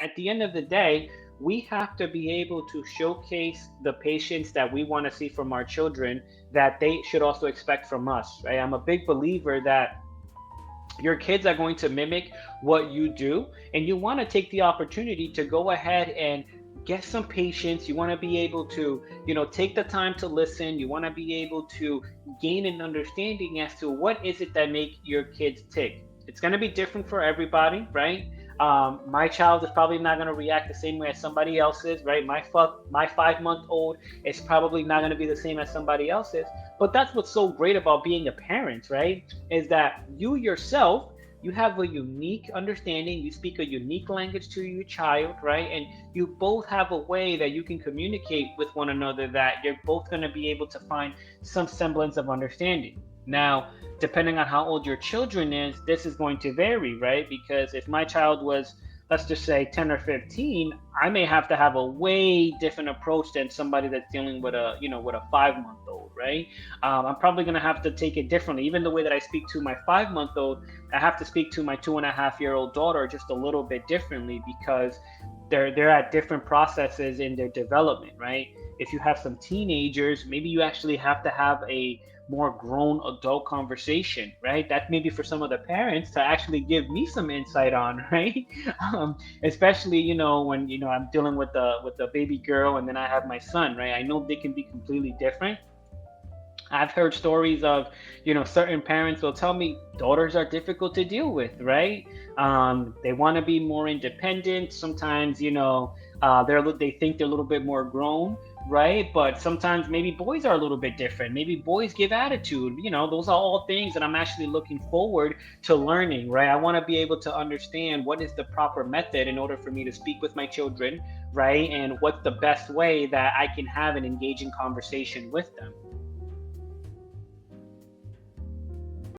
at the end of the day, we have to be able to showcase the patience that we want to see from our children that they should also expect from us, right? I'm a big believer that your kids are going to mimic what you do, and you want to take the opportunity to go ahead and get some patience. You want to be able to, take the time to listen. You want to be able to gain an understanding as to what is it that make your kids tick. It's going to be different for everybody, right? My child is probably not going to react the same way as somebody else's, right? My 5 month old is probably not going to be the same as somebody else's. But that's what's so great about being a parent, right? Is that you yourself, you have a unique understanding, you speak a unique language to your child, right? And you both have a way that you can communicate with one another that you're both going to be able to find some semblance of understanding. Now, depending on how old your children is, this is going to vary, right? Because if my child was, let's just say 10 or 15, I may have to have a way different approach than somebody that's dealing with a 5 month old, right? I'm probably going to have to take it differently. Even the way that I speak to my 5 month old, I have to speak to my 2.5 year old daughter just a little bit differently, because they're at different processes in their development, right? If you have some teenagers, maybe you actually have to have a more grown adult conversation, right? That maybe for some of the parents to actually give me some insight on, right? Especially, when I'm dealing with the baby girl, and then I have my son, right? I know they can be completely different. I've heard stories of, certain parents will tell me daughters are difficult to deal with, right? They want to be more independent. Sometimes, they think they're a little bit more grown, right? But sometimes maybe boys are a little bit different. Maybe boys give attitude. Those are all things that I'm actually looking forward to learning, right? I want to be able to understand what is the proper method in order for me to speak with my children, right? And what's the best way that I can have an engaging conversation with them.